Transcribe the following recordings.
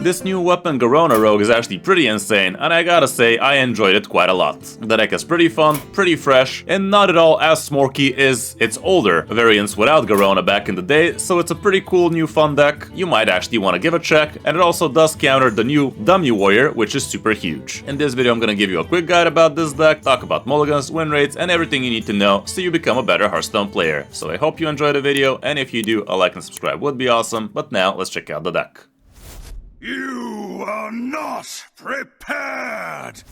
This new weapon Garona rogue is actually pretty insane, and I gotta say I enjoyed it quite a lot. The deck is pretty fun, pretty fresh, and not at all as smorky as its older variants without Garona back in the day, so it's a pretty cool new fun deck. You might actually want to give a check, and it also does counter the new Dummy Warrior, which is super huge. In this video I'm gonna give you a quick guide about this deck, talk about mulligans, win rates, and everything you need to know so you become a better Hearthstone player. So I hope you enjoyed the video, and if you do, a like and subscribe would be awesome, but now let's check out the deck. You are not prepared!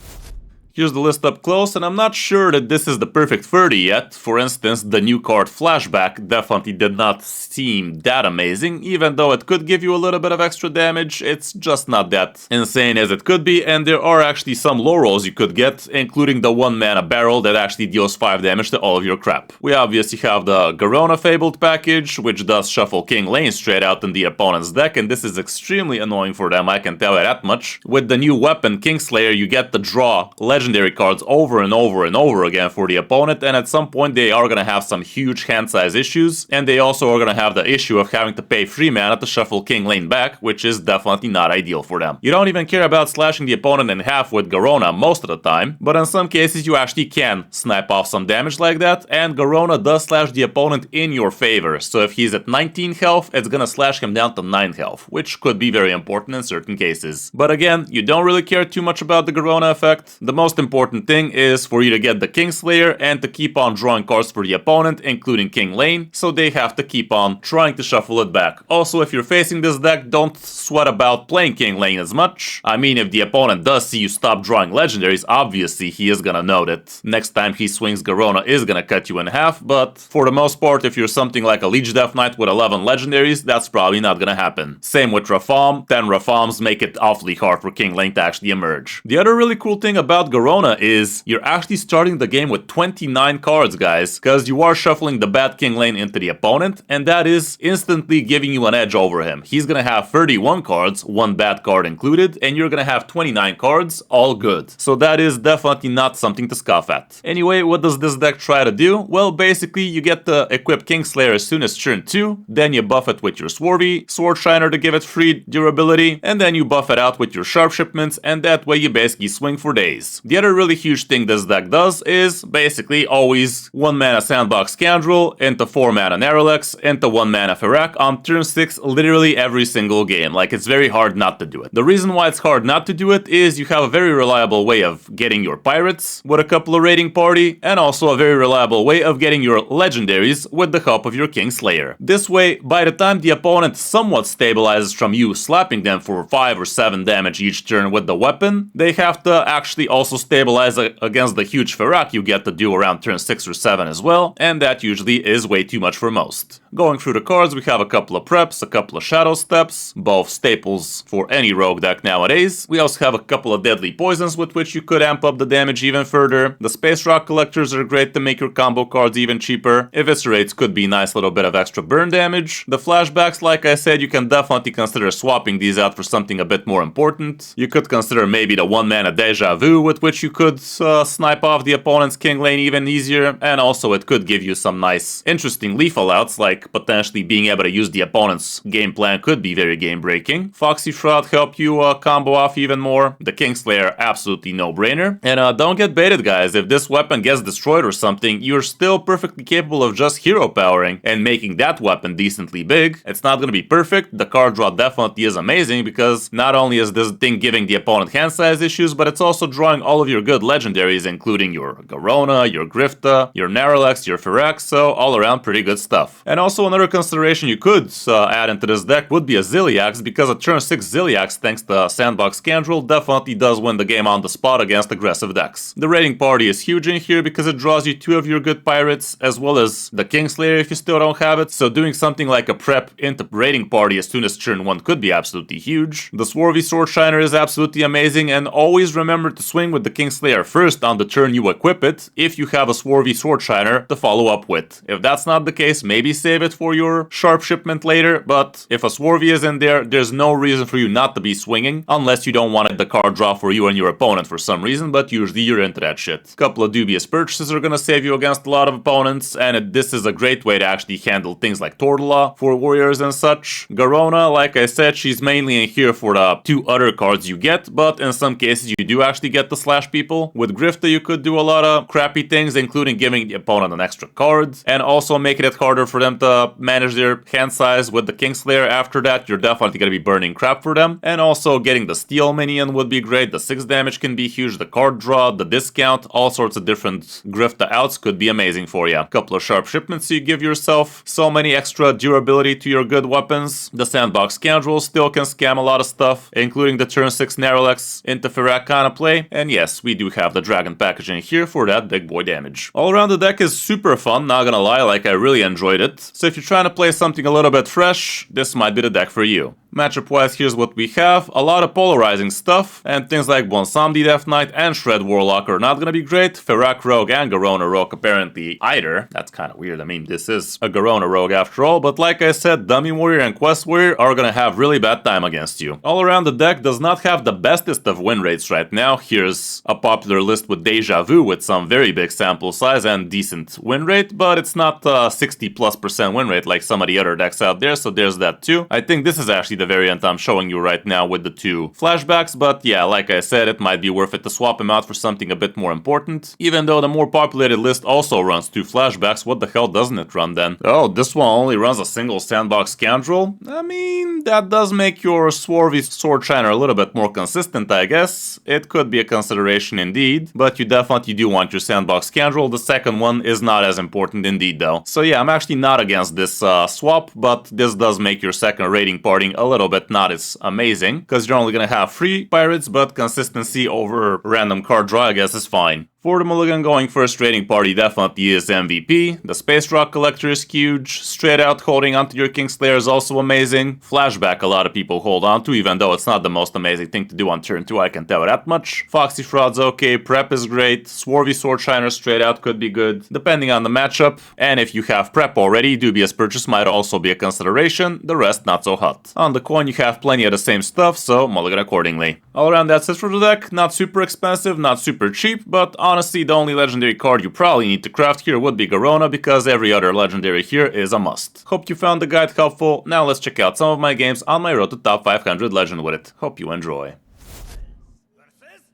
Here's the list up close, and I'm not sure that this is the perfect 30 yet. For instance, the new card Flashback definitely did not seem that amazing, even though it could give you a little bit of extra damage, it's just not that insane as it could be, and there are actually some low rolls you could get, including the 1 mana barrel that actually deals 5 damage to all of your crap. We obviously have the Garona Fabled package, which does shuffle King Lane straight out in the opponent's deck, and this is extremely annoying for them, I can tell you that much. With the new weapon Kingslayer, you get to draw legendary cards over and over and over again for the opponent, and at some point they are gonna have some huge hand size issues, and they also are gonna have the issue of having to pay 3 mana to shuffle King Lane back, which is definitely not ideal for them. You don't even care about slashing the opponent in half with Garona most of the time, but in some cases you actually can snipe off some damage like that, and Garona does slash the opponent in your favor, so if he's at 19 health, it's gonna slash him down to 9 health, which could be very important in certain cases. But again, you don't really care too much about the Garona effect. The most important thing is for you to get the Kingslayer and to keep on drawing cards for the opponent, including King Lane, so they have to keep on trying to shuffle it back. Also, if you're facing this deck, don't sweat about playing King Lane as much. I mean, if the opponent does see you stop drawing legendaries, obviously he is gonna know that next time he swings Garona is gonna cut you in half, but for the most part, if you're something like a Leech Death Knight with 11 legendaries, that's probably not gonna happen. Same with Rafam, 10 Rafams make it awfully hard for King Lane to actually emerge. The other really cool thing about Garona is you're actually starting the game with 29 cards, guys, because you are shuffling the bad King Lane into the opponent, and that is instantly giving you an edge over him. He's gonna have 31 cards, 1 bad card included, and you're gonna have 29 cards, all good. So that is definitely not something to scoff at. Anyway, what does this deck try to do? Well, basically, you get to equip Kingslayer as soon as turn 2, then you buff it with your Swarvy, Sword Shiner to give it free durability, and then you buff it out with your Sharp Shipments, and that way you basically swing for days. The other really huge thing this deck does is basically always 1 mana Sandbox Scoundrel into 4 mana Narrowlex into 1 mana Ferak on turn 6 literally every single game. Like, it's very hard not to do it. The reason why it's hard not to do it is you have a very reliable way of getting your Pirates with a couple of Raiding Party, and also a very reliable way of getting your Legendaries with the help of your Kingslayer. This way, by the time the opponent somewhat stabilizes from you slapping them for 5 or 7 damage each turn with the weapon, they have to actually also stabilize against the huge Ferak you get to do around turn 6 or 7 as well, and that usually is way too much for most. Going through the cards, we have a couple of preps, a couple of shadow steps, both staples for any rogue deck nowadays. We also have a couple of deadly poisons with which you could amp up the damage even further. The Space Rock Collectors are great to make your combo cards even cheaper. Eviscerates could be a nice little bit of extra burn damage. The flashbacks, like I said, you can definitely consider swapping these out for something a bit more important. You could consider maybe the 1 mana Deja Vu with which you could snipe off the opponent's King Lane even easier, and also it could give you some nice interesting lethal outs, like potentially being able to use the opponent's game plan could be very game breaking. Foxy Shroud help you combo off even more. The Kingslayer, absolutely no brainer. And don't get baited, guys. If this weapon gets destroyed or something, you're still perfectly capable of just hero powering and making that weapon decently big. It's not gonna be perfect. The card draw definitely is amazing because not only is this thing giving the opponent hand size issues, but it's also drawing all of your good legendaries, including your Garona, your Grifta, your Narrowlex, your Ferak, so all around pretty good stuff. And also another consideration you could add into this deck would be a Zilliax, because a turn 6 Zilliax, thanks to Sandbox Scoundrel, definitely does win the game on the spot against aggressive decks. The Raiding Party is huge in here because it draws you 2 of your good Pirates, as well as the Kingslayer if you still don't have it, so doing something like a prep into Raiding Party as soon as turn 1 could be absolutely huge. The Swarvy Sword Shiner is absolutely amazing, and always remember to swing with the the Kingslayer first on the turn you equip it, if you have a swarthy swordshiner to follow up with. If that's not the case, maybe save it for your sharp shipment later, but if a swarthy is in there, there's no reason for you not to be swinging, unless you don't want the card draw for you and your opponent for some reason, but usually you're into that shit. Couple of dubious purchases are gonna save you against a lot of opponents, and this is a great way to actually handle things like Tortola for warriors and such. Garona, like I said, she's mainly in here for the 2 other cards you get, but in some cases you do actually get to slash people. With Grifta you could do a lot of crappy things, including giving the opponent an extra card, and also making it harder for them to manage their hand size with the Kingslayer. After that, you're definitely gonna be burning crap for them, and also getting the steal minion would be great. The 6 damage can be huge, the card draw, the discount, all sorts of different Grifta outs could be amazing for you. Couple of sharp shipments you give yourself, so many extra durability to your good weapons. The Sandbox Scoundrel still can scam a lot of stuff, including the turn 6 Narrowlex into Ferak kind of play, and yes, we do have the Dragon package in here for that big boy damage. All around the deck is super fun, not gonna lie, like I really enjoyed it. So if you're trying to play something a little bit fresh, this might be the deck for you. Matchup wise, here's what we have. A lot of polarizing stuff, and things like Bonsamdi Death Knight and Shred Warlock are not gonna be great. Ferak Rogue and Garona Rogue apparently either. That's kind of weird. I mean, this is a Garona Rogue after all, but like I said, Dummy Warrior and Quest Warrior are gonna have really bad time against you. All around the deck does not have the bestest of win rates right now. Here's a popular list with Deja Vu with some very big sample size and decent win rate, but it's not 60+% win rate like some of the other decks out there, so there's that too. I think this is actually the variant I'm showing you right now with the 2 flashbacks, but yeah, like I said, it might be worth it to swap him out for something a bit more important. Even though the more populated list also runs 2 flashbacks, what the hell doesn't it run then? Oh, this one only runs a single Sandbox Scoundrel? I mean, that does make your swarthy swordshiner a little bit more consistent, I guess. It could be a consideration indeed, but you definitely do want your Sandbox Scoundrel. The second one is not as important indeed though. So yeah, I'm actually not against this swap, but this does make your second raiding party a little bit not as amazing, because you're only gonna have 3 pirates, but consistency over random card draw I guess is fine. For the mulligan, going first raiding party definitely is MVP. The Space Rock Collector is huge. Straight out holding onto your Kingslayer is also amazing. Flashback a lot of people hold on to, even though it's not the most amazing thing to do on turn 2, I can tell that much. Foxy Fraud's okay, Prep is great, Swarthy Swordshiner straight out could be good, depending on the matchup. And if you have Prep already, Dubious Purchase might also be a consideration, the rest not so hot. On the coin you have plenty of the same stuff, so mulligan accordingly. All around that's it for the deck, not super expensive, not super cheap, but honestly, the only legendary card you probably need to craft here would be Garona, because every other legendary here is a must. Hope you found the guide helpful. Now let's check out some of my games on my road to top 500 legend with it. Hope you enjoy.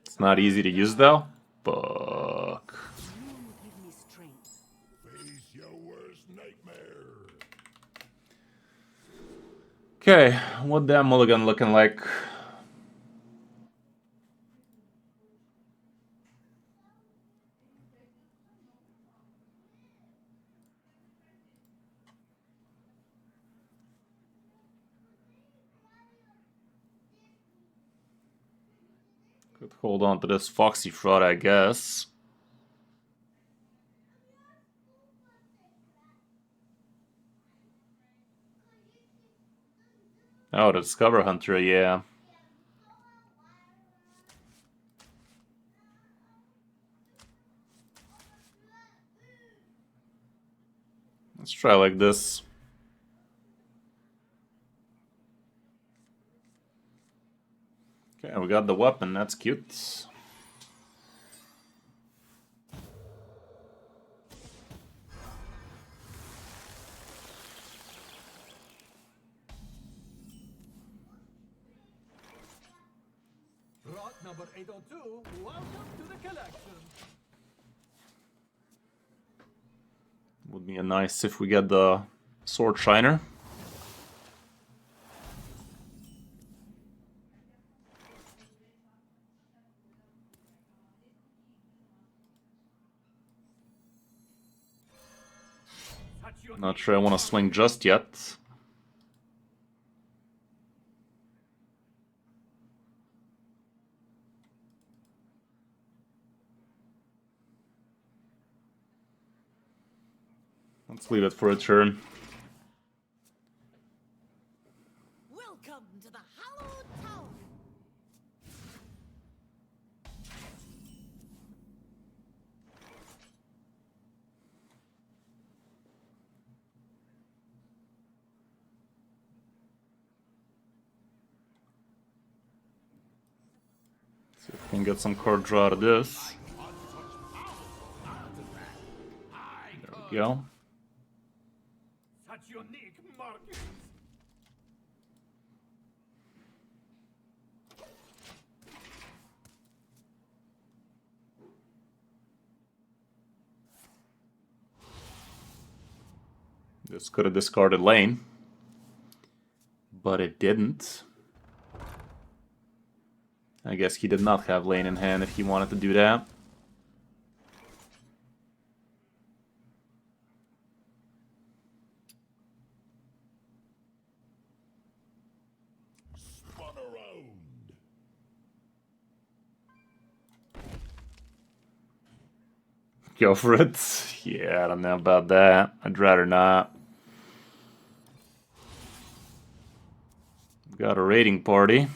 It's not easy to use though. Fuck. Okay, what that mulligan looking like? Could hold on to this Foxy Fraud, I guess. Oh, the Discover Hunter, yeah. Let's try like this. Okay, we got the weapon, that's cute. Rot number 802, welcome to the collection. Would be nice if we get the Sword Shiner. Not sure I want to swing just yet. Let's leave it for a turn. Welcome to the Hallowed Tower. Can get some card draw out of this. There we go. Such unique markings. This could have discarded lane, but it didn't. I guess he did not have lane in hand if he wanted to do that. Go for it. Yeah, I don't know about that. I'd rather not. Got a raiding party.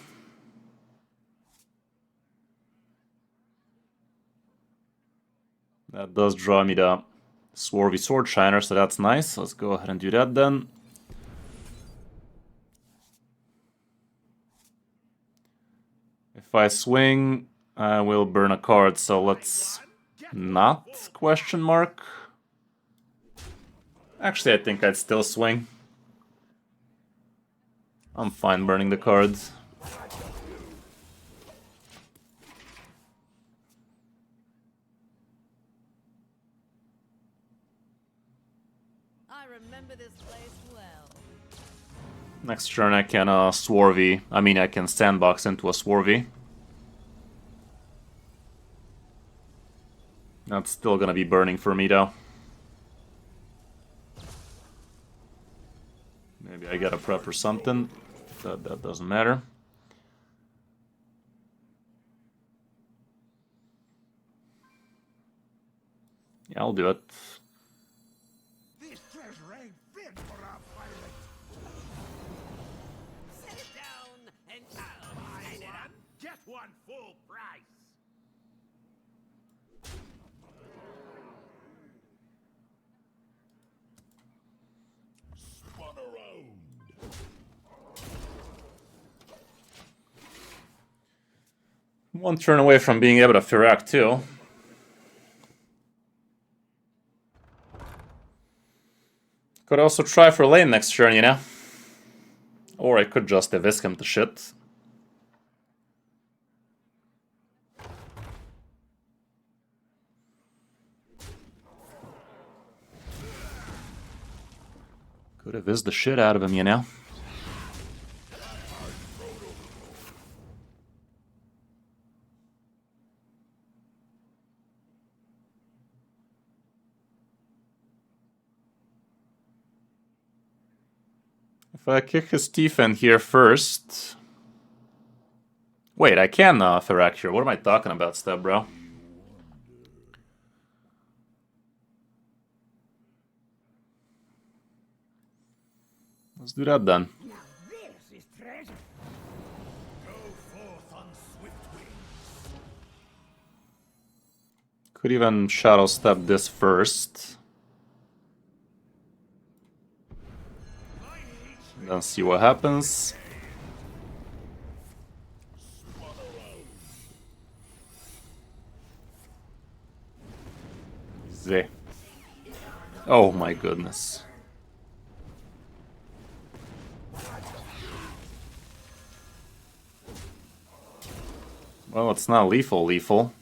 That does draw me the Swarthy Sword Shiner, so that's nice. Let's go ahead and do that then. If I swing, I will burn a card, so let's not question mark. Actually, I think I'd still swing. I'm fine burning the cards. I remember this place well. Next turn I can Swarthy. I can sandbox into a Swarthy. That's still gonna be burning for me though. Maybe I get a prep or something. That doesn't matter. Yeah, I'll do it. This treasure ain't fit for a pirate. Set it down and I'll Buy set it up. one, get one full price. Spun around. One turn away from being able to Firak too. Could also try for lane next turn, you know? Or I could just Evisk him to shit. Could Evisk the shit out of him, you know? If I kick his teeth in here first... Wait, I can Firak here. What am I talking about, Steb, bro? Let's do that then. Now this is treasure. Go forth on swift wings. Could even Shadow Step this first. And then see what happens. Z. Oh my goodness. Well, it's not lethal.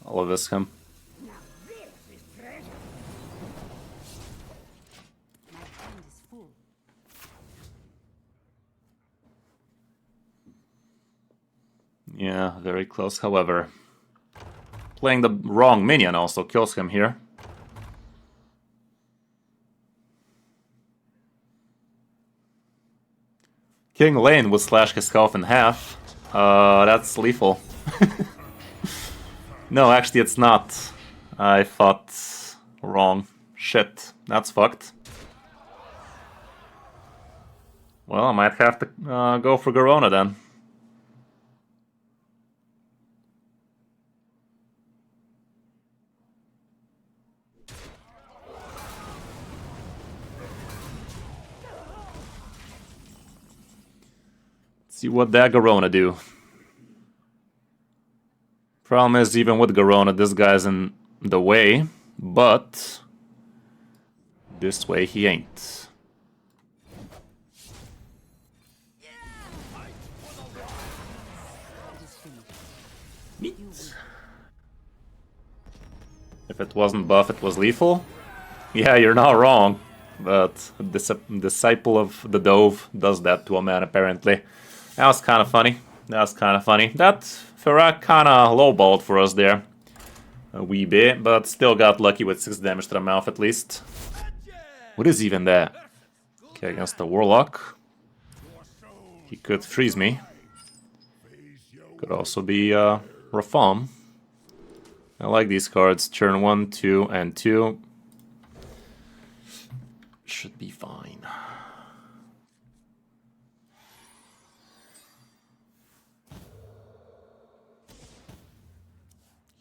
I'll Evisk him. Now this is treasure. My hand is full. Yeah, very close, however. Playing the wrong minion also kills him here. King Lane would slash his health in half. That's lethal. No, actually it's not. I thought wrong. Shit, that's fucked. Well, I might have to go for Garona then. See what that Garona do. Problem is, even with Garona, this guy's in the way, but this way he ain't. Neat. If it wasn't buff, it was lethal. Yeah, you're not wrong. But Disciple of the Dove does that to a man, apparently. That was kind of funny. That Ferrak kind of lowballed for us there. A wee bit, but still got lucky with 6 damage to the mouth at least. What is even that? Okay, against the Warlock. He could freeze me. Could also be Rafam. I like these cards. Turn 1, 2, and 2. Should be fine.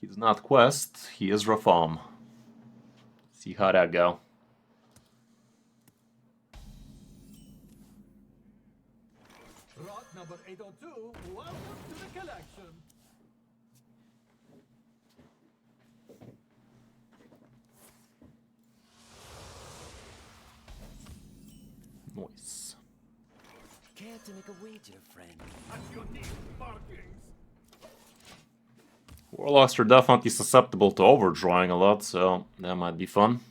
He's not Quest, he is Rafam. See how that go. Rot number 802, welcome to the collection. Nice. Care to make a wager, friend? At your unique markings. Warlocks are definitely susceptible to overdrawing a lot, so that might be fun.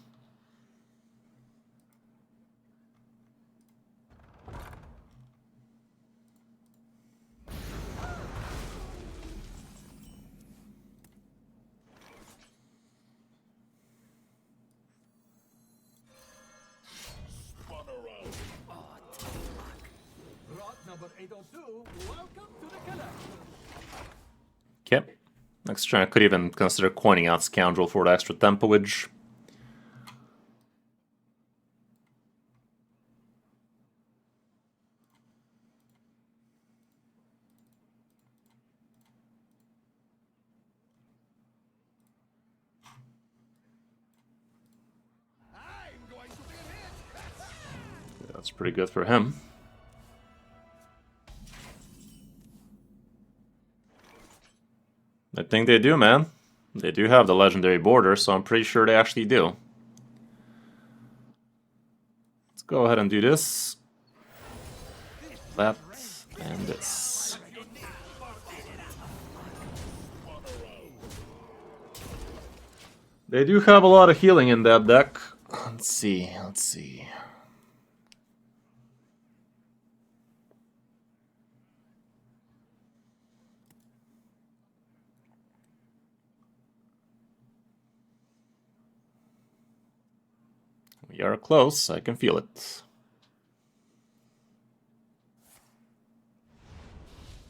Rot number 802, welcome to the collection. Okay. Next turn I could even consider coining out Scoundrel for the extra tempoage. That's pretty good for him. I think they do, man. They do have the legendary border, so I'm pretty sure they actually do. Let's go ahead and do this. That and this. They do have a lot of healing in that deck. Let's see. We are close, I can feel it.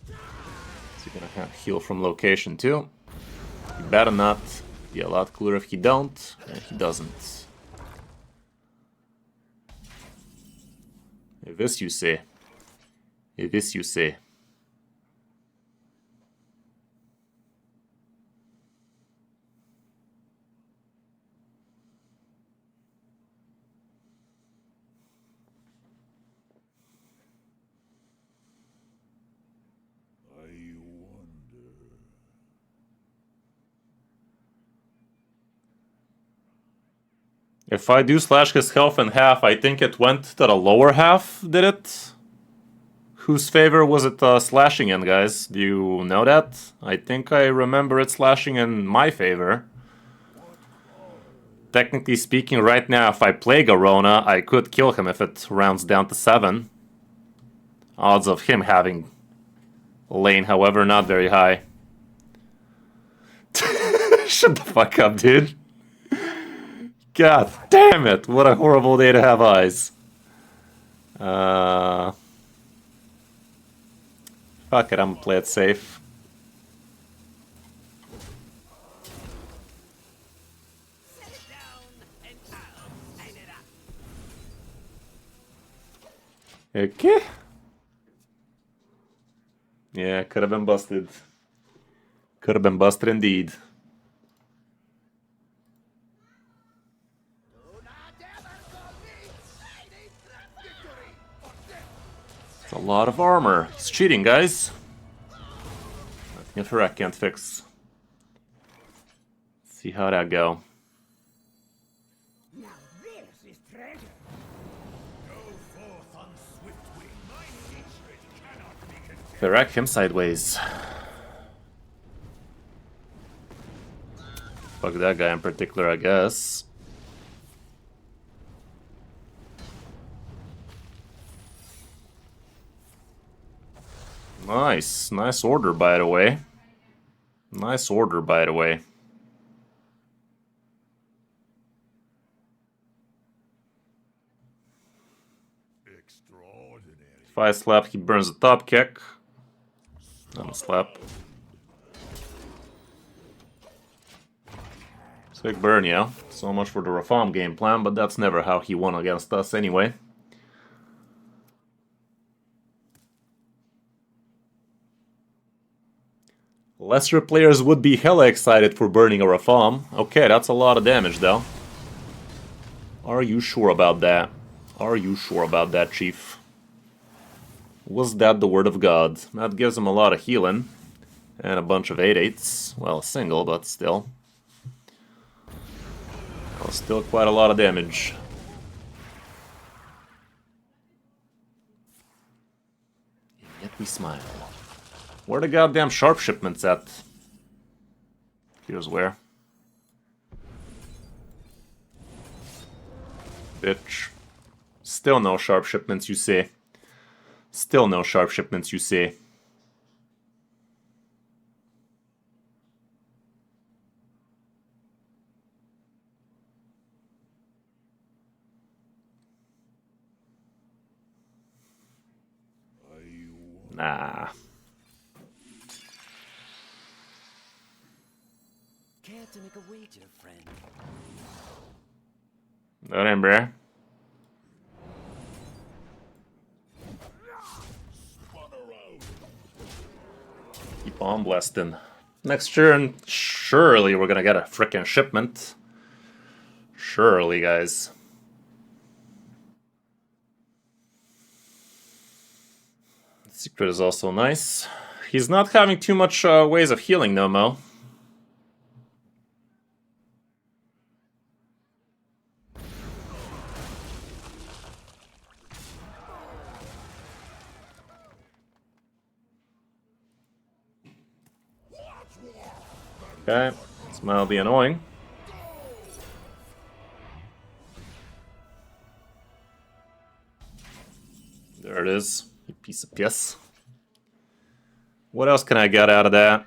So you're gonna have heal from location too. He better not. Be a lot cooler if he don't, and he doesn't. This you say. This you say. If I do slash his health in half, I think it went to the lower half, did it? Whose favor was it slashing in, guys? Do you know that? I think I remember it slashing in my favor. Technically speaking, right now, if I play Garona, I could kill him if it rounds down to 7. Odds of him having lane, however, not very high. Shut the fuck up, dude. God damn it, what a horrible day to have eyes. Fuck it, I'm gonna play it safe. Set it down and I'll sign it up. Okay. Yeah, could have been busted. Could have been busted indeed. It's a lot of armor. He's cheating, guys. Nothing a Thrak can't fix. Let's see how that go. Now this is treasure. Go forth on swift wing. My hatred cannot be contained. Thrak him sideways. Fuck that guy in particular, I guess. Nice. Nice order, by the way. Nice order, by the way. Extraordinary. If I slap, he burns the top kick. I'm a slap. Sick burn, yeah. So much for the Rafam game plan, but that's never how he won against us anyway. Lesser players would be hella excited for burning a Rafam. Okay, that's a lot of damage though. Are you sure about that? Are you sure about that, Chief? Was that the word of God? That gives him a lot of healing. And a bunch of 8/8s. Well, a single, but still. That was still quite a lot of damage. And yet we smile. Where the goddamn sharp shipments at? Here's where. Bitch. Still no sharp shipments, you say. Still no sharp shipments, you say. Nah. Care to make a wager, friend? Remember. Keep on blasting. Next turn, surely we're gonna get a frickin' shipment. Surely, guys. Secret is also nice. He's not having too much ways of healing, no Mo. Okay, it's mildly annoying. There it is, you piece of piss. What else can I get out of that?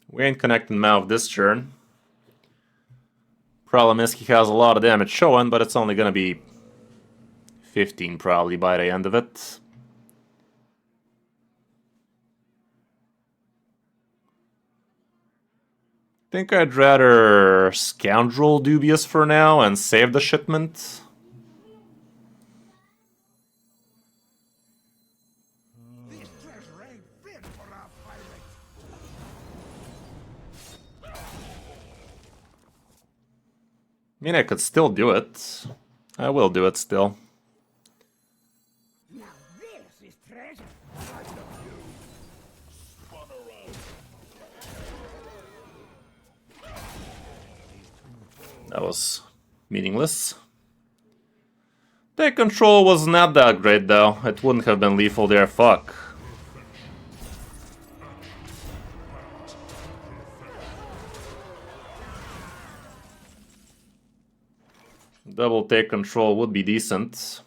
We ain't connecting mouth this turn. Problem is he has a lot of damage showing, but it's only gonna be 15 probably by the end of it. Think I'd rather Scoundrel Dubious for now and save the shipment. This treasure ain't fit for our pirates. I mean, I could still do it. I will do it still. Now this is treasure. That was meaningless. Take control was not that great though. It wouldn't have been lethal there, fuck. Double take control would be decent.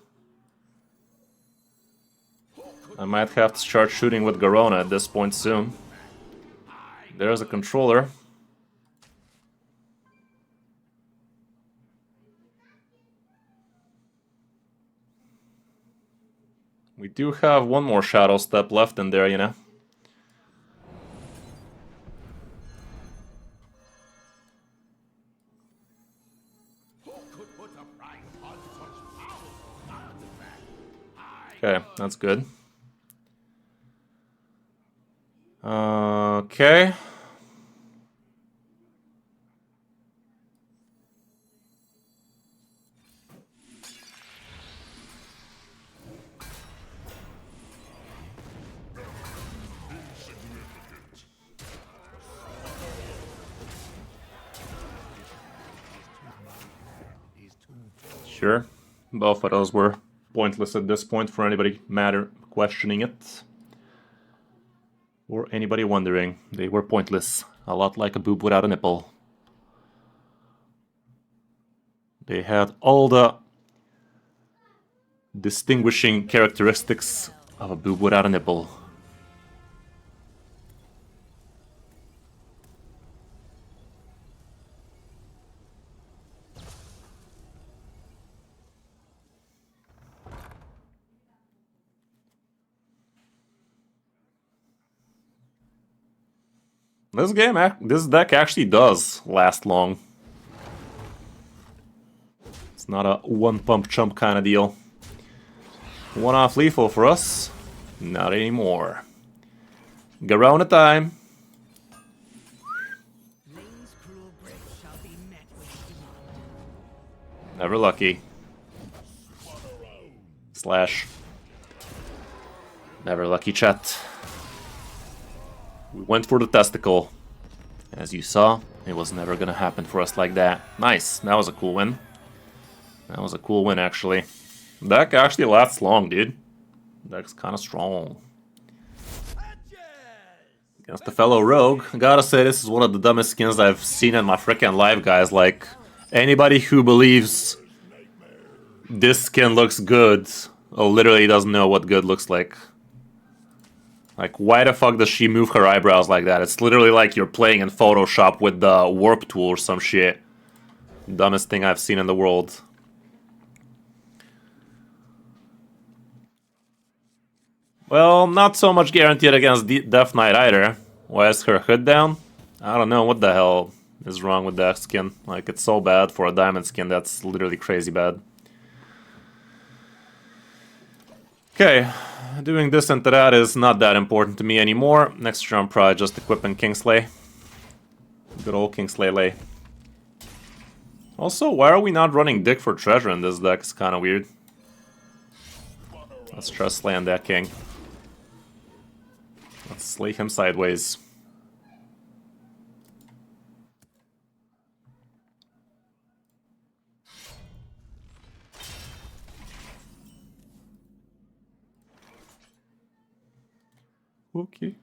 I might have to start shooting with Garona at this point soon. There's a controller. We do have one more shadow step left in there, you know. Okay, that's good. Okay. Sure. Both of those were pointless at this point for anybody questioning it. Or anybody wondering. They were pointless. A lot like a boob without a nipple. They had all the distinguishing characteristics of a boob without a nipple. This deck actually does last long. It's not a one-pump chump kind of deal. One-off lethal for us. Not anymore. Garona time. Lane's cruel grip shall be met with demand. Never lucky. Slash. Never lucky, chat. We went for the testicle. As you saw, it was never gonna happen for us like that. Nice. That was a cool win. That was a cool win, actually. Deck actually lasts long, dude. Deck's kind of strong. Against the fellow rogue, I gotta say this is one of the dumbest skins I've seen in my frickin' life, guys. Like, anybody who believes this skin looks good literally doesn't know what good looks like. Like, why the fuck does she move her eyebrows like that? It's literally like you're playing in Photoshop with the warp tool or some shit. Dumbest thing I've seen in the world. Well, not so much guaranteed against Death Knight either. Why is her hood down? I don't know what the hell is wrong with that skin. Like, it's so bad for a diamond skin, that's literally crazy bad. Okay, doing this into that is not that important to me anymore. Next turn, probably just equipping Kingslay. Good old Kingslay lay. Also, why are we not running Dick for treasure in this deck? It's kind of weird. Let's try slaying that king. Let's slay him sideways. Okay.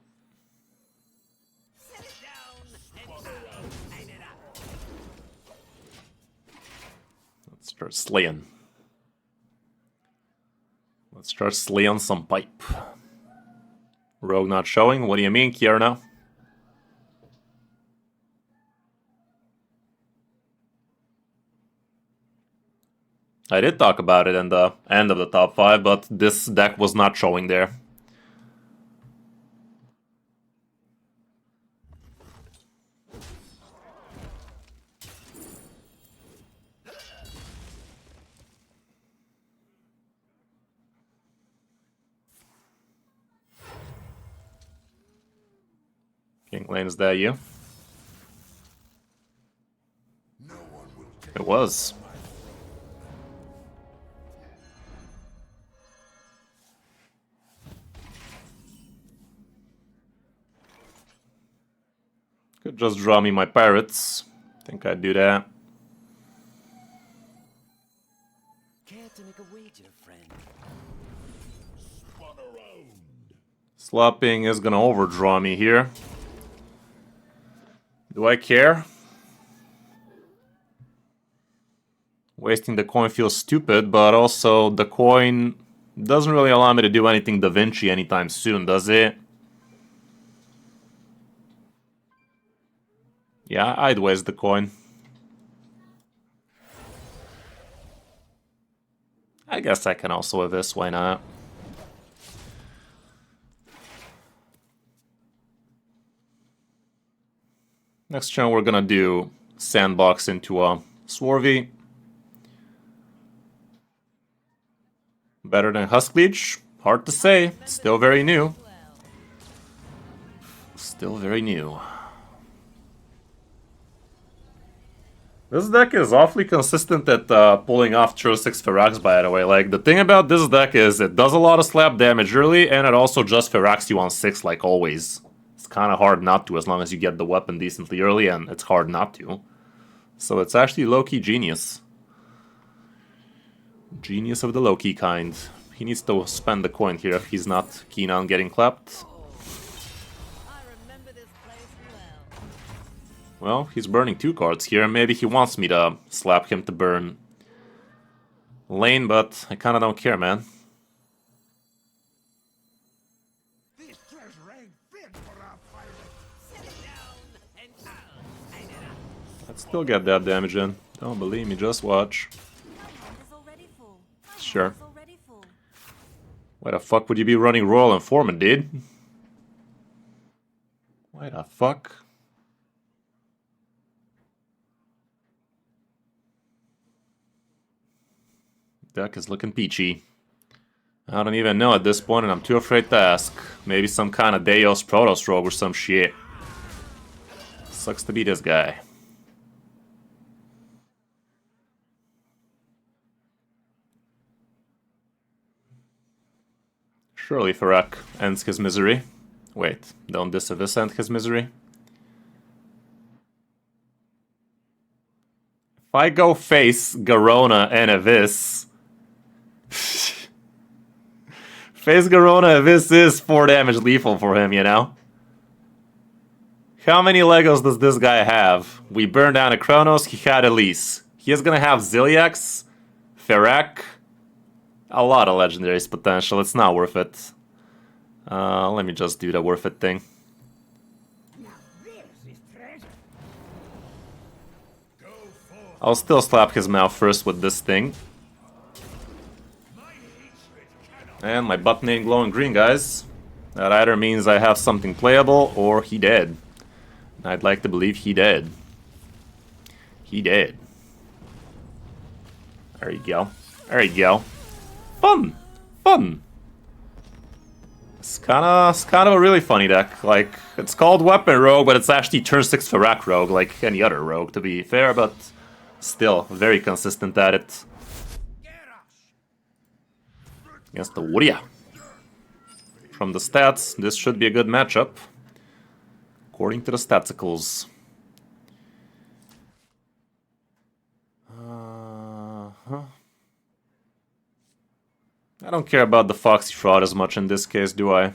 Set it down and light it up. Let's start slaying. Let's start slaying some pipe. Rogue not showing? What do you mean, Kierna? I did talk about it in the end of the top 5, but this deck was not showing there. King Lane, is that you? It was. Could just draw me my pirates. Think I'd do that. Care to make a wager, friend? Slopping is gonna overdraw me here. Do I care? Wasting the coin feels stupid, but also the coin doesn't really allow me to do anything Da Vinci anytime soon, does it? Yeah, I'd waste the coin. I guess I can also have this, why not? Next turn we're gonna do Sandbox into a Swarvy. Better than Huskleech? Hard to say. Still very new. Still very new. This deck is awfully consistent at pulling off Tro 6 Firax, by the way. Like, the thing about this deck is it does a lot of slap damage early, and it also just Firax you on 6 like always. It's kind of hard not to as long as you get the weapon decently early, and it's hard not to. So it's actually low-key genius. Genius of the low-key kind. He needs to spend the coin here if he's not keen on getting clapped. I remember this place well. Well, he's burning 2 cards here. Maybe he wants me to slap him to burn lane, but I kinda don't care, man. This treasure ain't fit for our pirate. Set it down, and I'll clean it up. Let's still get that damage in. Don't believe me, just watch. My hand is already full. My Sure. hand is already full. Why the fuck would you be running Royal Informant, dude? Why the fuck? Deck is looking peachy. I don't even know at this point and I'm too afraid to ask. Maybe some kind of Deus Protoss rogue or some shit. Sucks to be this guy. Surely Farak ends his misery. Wait, don't this end his misery? If I go face Garona and Avis... face Garona Avis is 4 damage lethal for him, you know? How many Legos does this guy have? We burned down a Kronos, he had Elise. He is gonna have Ziliax, Ferak, a lot of legendaries potential, it's not worth it. Let me just do the worth it thing. Now this is treasure. Go forth. I'll still slap his mouth first with this thing. My hatred cannot. And my button ain't glowing green, guys. That either means I have something playable or he dead. I'd like to believe he dead. He dead. There you go. There you go. Fun! Fun! It's kind of a really funny deck. Like, it's called Weapon Rogue, but it's actually turn 6 Farak Rogue, like any other rogue, to be fair, but still, very consistent at it. Against the Warrior. From the stats, this should be a good matchup. According to the statsicals. I don't care about the Foxy Fraud as much in this case, do I?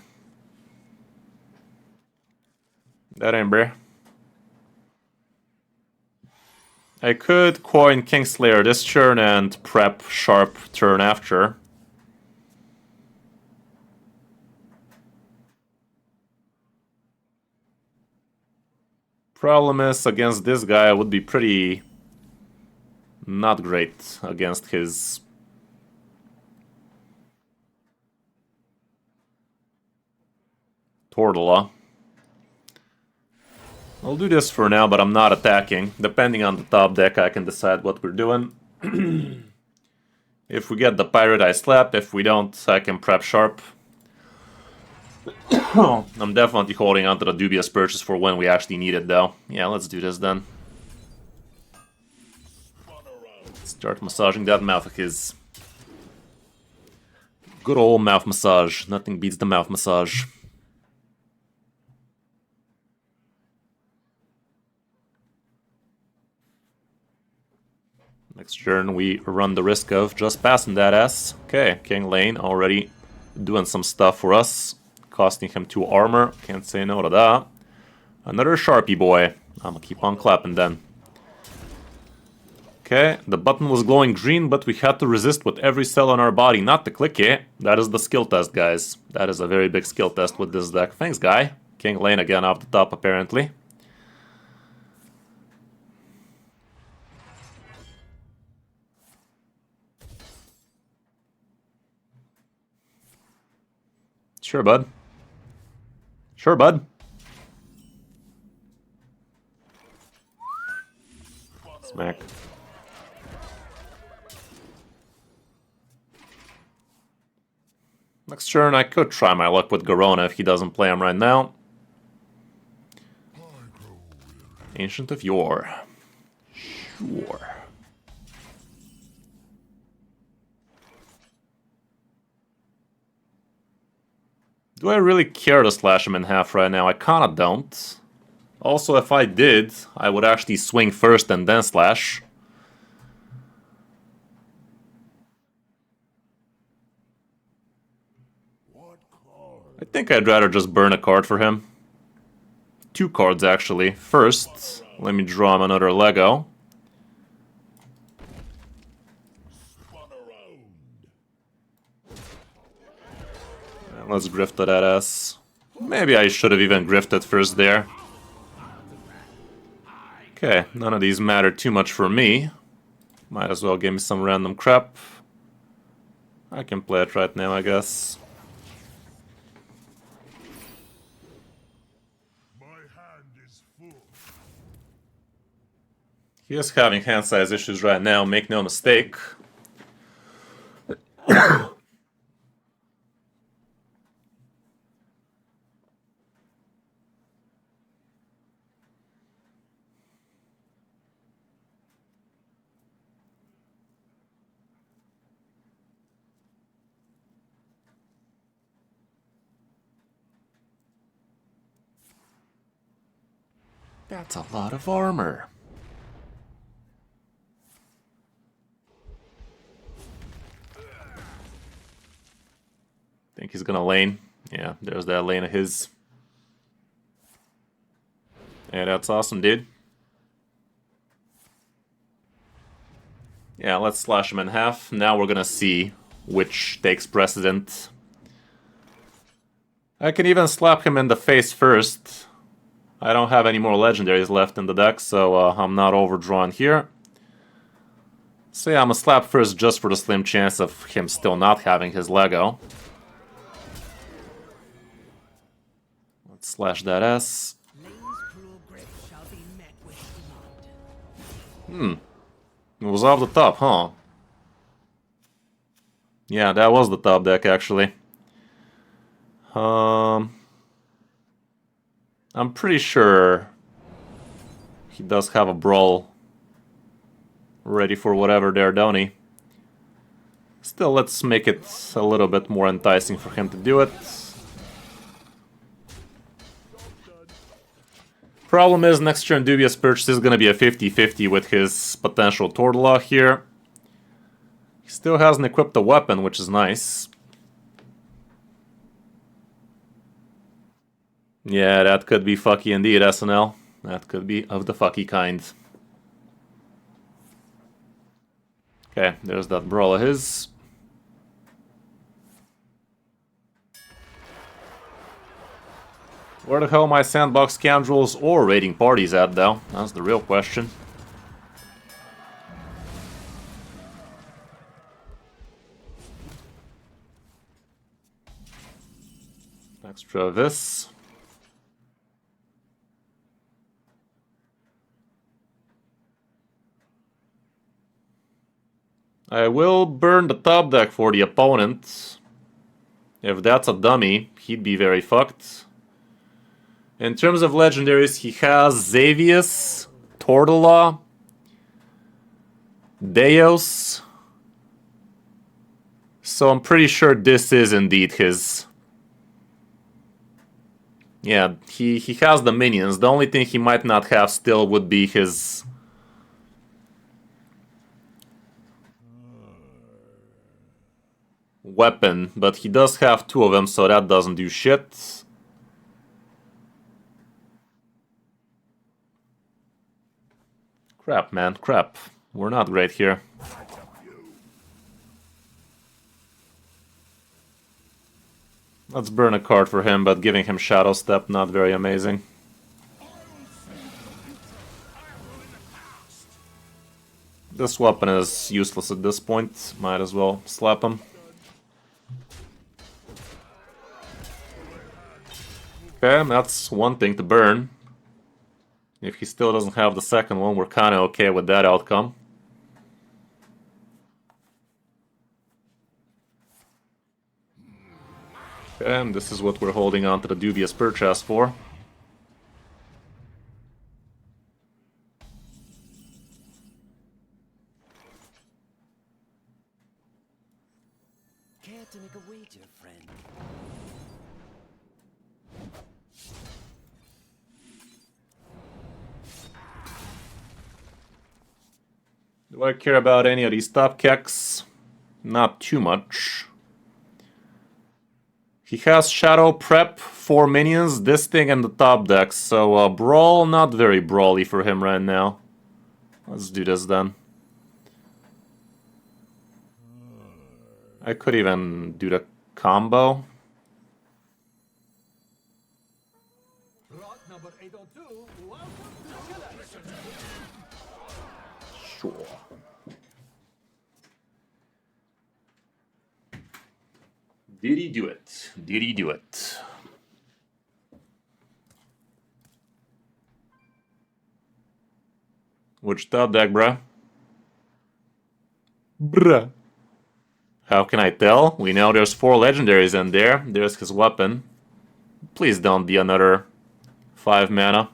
That ain't bro. I could coin Kingslayer this turn and prep Sharp turn after. Problem is, against this guy, I would be pretty not great against his Tortola. I'll do this for now, but I'm not attacking. Depending on the top deck, I can decide what we're doing. If we get the Pirate, I slap. If we don't, I can prep Sharp. I'm definitely holding on to the dubious purchase for when we actually need it, though. Yeah, let's do this then. Start massaging that mouth of his. Good old mouth massage. Nothing beats the mouth massage. Next turn, we run the risk of just passing that ass. Okay, King Lane already doing some stuff for us. Costing him 2 armor. Can't say no to that. Another Sharpie boy. I'm gonna keep on clapping then. Okay, the button was glowing green, but we had to resist with every cell on our body not to click it. That is the skill test, guys. That is a very big skill test with this deck. Thanks, guy. King Lane again off the top, apparently. Sure, bud. Sure, bud. Smack. Next turn, I could try my luck with Garona if he doesn't play him right now. Ancient of Yore. Sure. Do I really care to slash him in half right now? I kinda don't. Also, if I did, I would actually swing first and then slash. I think I'd rather just burn a card for him. 2 cards, actually. First, let me draw him another Lego. And let's grift that ass. Maybe I should have even grifted first there. Okay, none of these matter too much for me. Might as well give me some random crap. I can play it right now, I guess. My hand is full. He is having hand size issues right now, make no mistake. That's a lot of armor. Think he's gonna lane. Yeah, there's that lane of his. Yeah, that's awesome, dude. Yeah, let's slash him in half. Now we're gonna see which takes precedent. I can even slap him in the face first. I don't have any more legendaries left in the deck, so I'm not overdrawn here. So yeah, I'm gonna slap first just for the slim chance of him still not having his Lego. Let's slash that S. It was off the top, huh? Yeah, that was the top deck, actually. I'm pretty sure he does have a brawl ready for whatever there, don't he? Still, let's make it a little bit more enticing for him to do it. Problem is, next turn Dubious Purchase is going to be a 50-50 with his potential Tortilla here. He still hasn't equipped a weapon, which is nice. Yeah, that could be fucky indeed, SNL. That could be of the fucky kind. Okay, there's that brawl of his. Where the hell are my sandbox scoundrels or raiding parties at, though? That's the real question. Extra of this. I will burn the top deck for the opponent. If that's a dummy, he'd be very fucked. In terms of legendaries, he has Xavius, Tortilla, Deus. So I'm pretty sure this is indeed his. Yeah, he has the minions. The only thing he might not have still would be his... weapon, but he does have 2 of them, so that doesn't do shit. Crap, man, crap. We're not great here. Let's burn a card for him, but giving him Shadow Step, not very amazing. This weapon is useless at this point. Might as well slap him. Okay, that's one thing to burn. If he still doesn't have the second one, we're kinda okay with that outcome. Okay, and this is what we're holding on to the Dubious Purchase for. Care to make a wager, friend? Do I care about any of these top keks? Not too much. He has Shadow Prep, 4 minions, this thing and the top deck, so Brawl, not very brawly for him right now. Let's do this then. I could even do the combo. Rod number 802, welcome to the collection. Sure. Did he do it? Did he do it? Which top deck, bruh? Bruh. How can I tell? We know there's 4 legendaries in there. There's his weapon. Please don't be another 5 mana.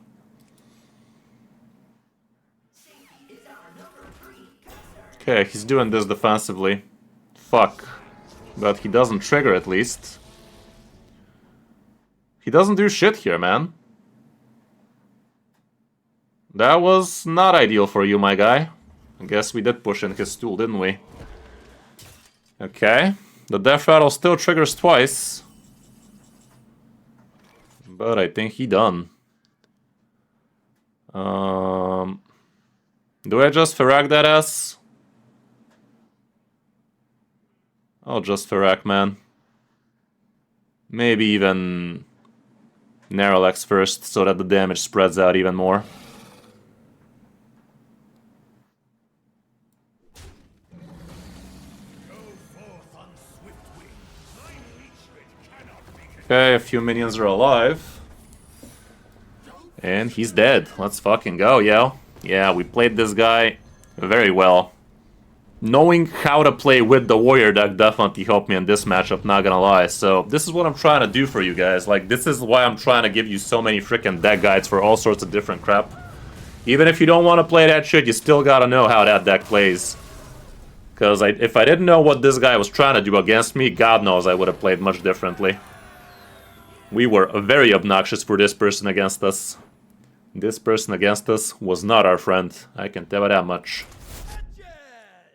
Okay, he's doing this defensively. Fuck. But he doesn't trigger at least. He doesn't do shit here, man. That was not ideal for you, my guy. I guess we did push in his stool, didn't we? Okay. The Death Rattle still triggers twice. But I think he done. Do I just Ferrac that ass? I'll just Ferrac, man. Maybe even Narrowlex first, so that the damage spreads out even more. Okay, a few minions are alive. And he's dead. Let's fucking go, yo. Yeah, we played this guy very well. Knowing how to play with the warrior deck definitely helped me in this matchup, not gonna lie. So this is what I'm trying to do for you guys. Like, this is why I'm trying to give you so many freaking deck guides for all sorts of different crap. Even if you don't want to play that shit, you still gotta know how that deck plays. Because if I didn't know what this guy was trying to do against me, God knows I would have played much differently. We were very obnoxious for this person against us. This person against us was not our friend, I can tell you that much.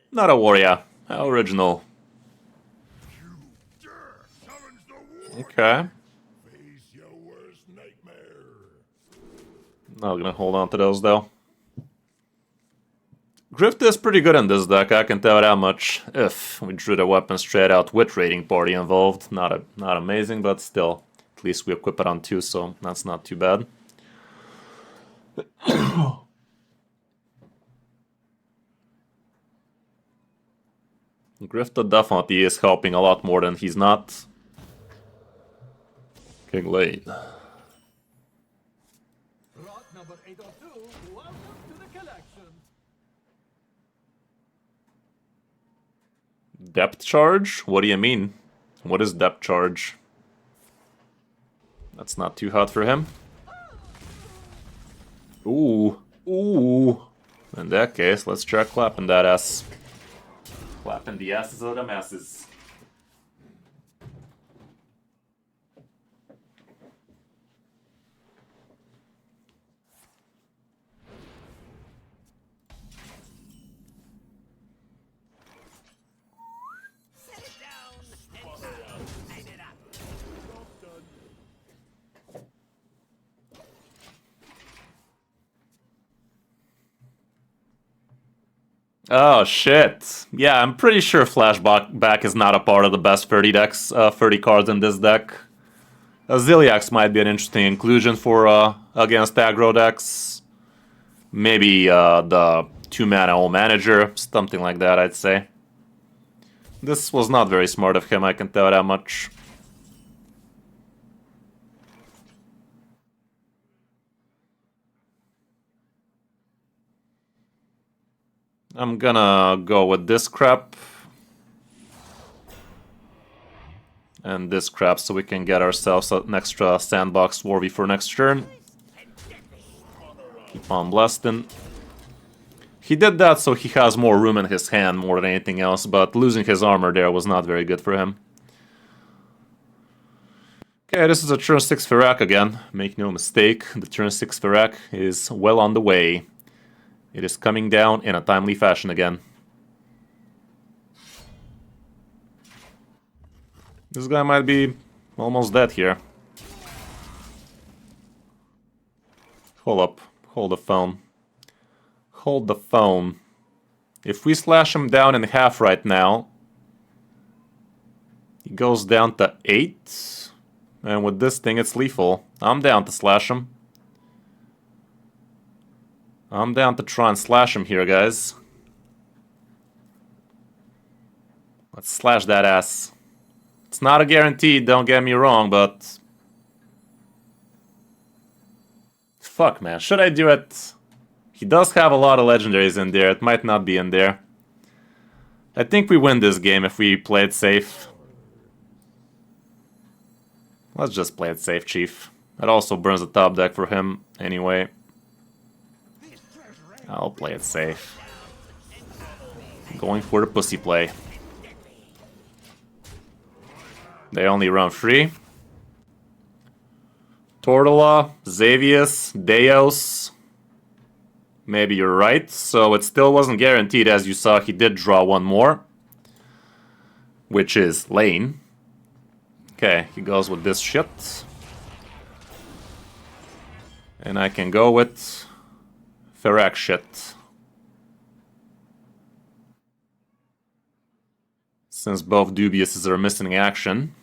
Not a warrior. How original. Okay. Not gonna hold on to those though. Grift is pretty good in this deck, I can tell you that much. If we drew the weapon straight out with Raiding Party involved. Not amazing, but still. At least we equip it on 2, so that's not too bad. Grifta definitely is helping a lot more than he's not. Kingslay. Rod number 802, welcome to the collection. Depth charge? What do you mean? What is depth charge? That's not too hot for him. Ooh. Ooh. In that case, let's try clapping that ass. Clapping the asses of the masses. Set it down and light it up. Oh shit. Yeah, I'm pretty sure Flashback is not a part of the best 30 decks, 30 cards in this deck. Ziliax might be an interesting inclusion for against aggro decks. Maybe the 2-mana Old Manager, something like that, I'd say. This was not very smart of him, I can tell that much. I'm gonna go with this crap. And this crap so we can get ourselves an extra sandbox Warvy for next turn. Keep on blasting. He did that so he has more room in his hand more than anything else, but losing his armor there was not very good for him. Okay, this is a turn 6 Ferrac again. Make no mistake, the turn 6 Ferrac is well on the way. It is coming down in a timely fashion again. This guy might be Almost dead here. Hold up. Hold the phone. Hold the phone. If we slash him down in half right now, he goes down to 8. And with this thing, it's lethal. I'm down to slash him. I'm down to try and slash him here, guys. Let's slash that ass. It's not a guarantee, don't get me wrong, but... Fuck, man. Should I do it? He does have a lot of legendaries in there. It might not be in there. I think we win this game if we play it safe. Let's just play it safe, Chief. It also burns the top deck for him anyway. I'll play it safe. Going for the pussy play. They only run 3. Tortola, Xavius, Deos. Maybe you're right. So it still wasn't guaranteed. As you saw, he did draw one more. Which is Lane. Okay, he goes with this shit. And I can go with Ferak shit. Since both Dubiouses are missing action.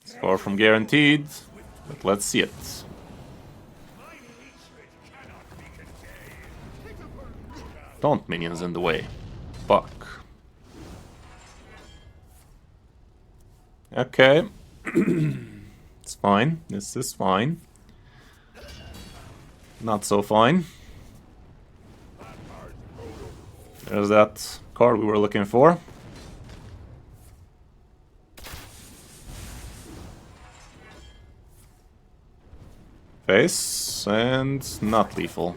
It's far from guaranteed, but let's see it. Don't minions in the way. Fuck. Okay. It's fine. This is fine. Not so fine. There's that card we were looking for. Face and not lethal.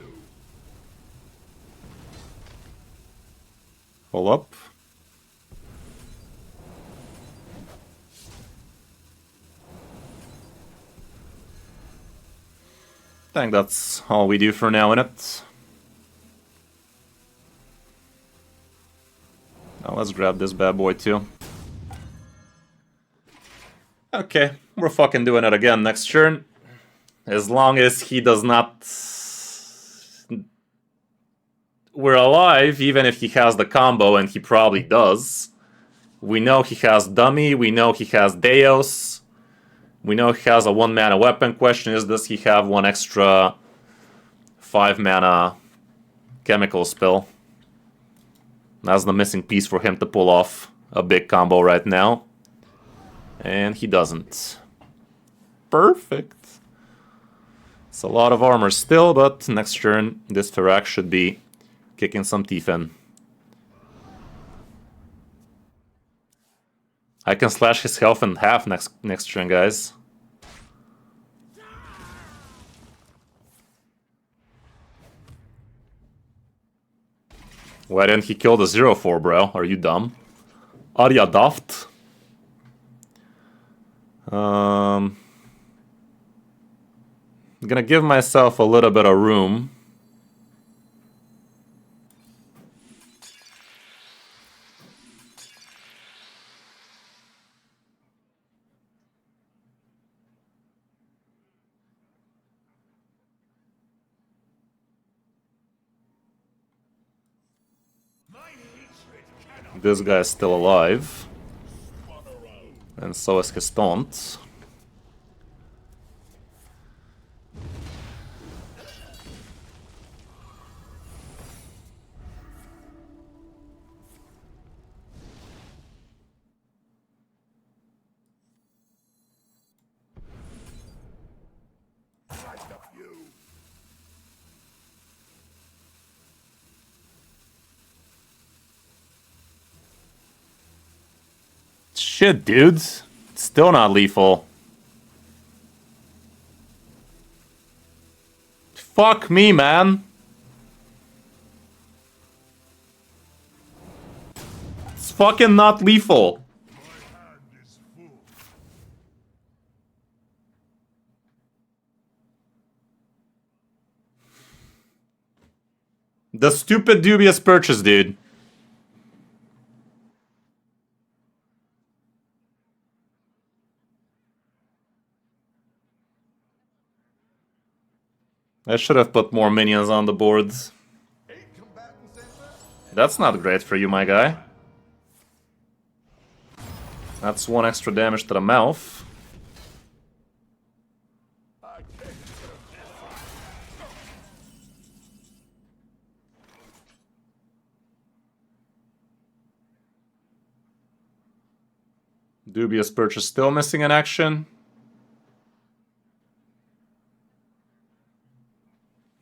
Pull up. I think that's all we do for now in it. Now let's grab this bad boy too. Okay, we're fucking doing it again next turn. As long as he does not... We're alive, even if he has the combo, and he probably does. We know he has Dummy, we know he has Deos. We know he has a 1-mana weapon. Question is, does he have one extra 5-mana chemical spell? That's the missing piece for him to pull off a big combo right now. And he doesn't. Perfect. It's a lot of armor still, but next turn this Ferak should be kicking some teeth in. I can slash his health in half next turn, guys. Why didn't he kill the 0-4, bro? Are you dumb? Are you daft? I'm gonna give myself a little bit of room. This guy is still alive. And so is his taunt. Shit, dudes. Still not lethal. Fuck me, man. It's fucking not lethal. The stupid dubious purchase, dude. I should have put more minions on the boards. That's not great for you, my guy. That's 1 extra damage to the mouth. Dubious purchase still missing in action.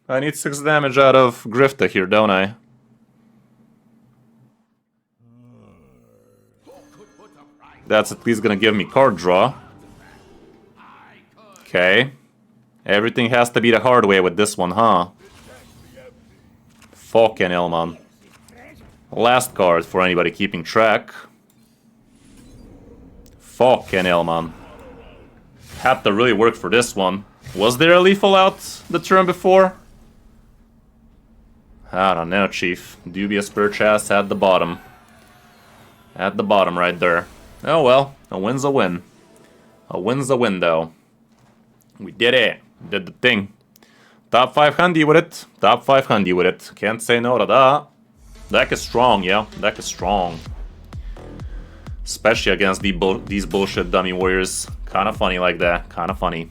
I need 6 damage out of Grifta here, don't I? That's at least gonna give me card draw. Okay. Everything has to be the hard way with this one, huh? Fucking hell, man. Last card for anybody keeping track. Fucking hell, man. Had to really work for this one. Was there a lethal out the turn before? I don't know, Chief. Dubious purchase at the bottom. At the bottom right there. Oh well, a win's a win. A win's a win, though. We did it. Did the thing. Top 5 handy with it. Top 5 handy with it. Can't say no to that. Deck is strong, yeah. Deck is strong. Especially against these bullshit dummy warriors. Kinda funny like that. Kinda funny.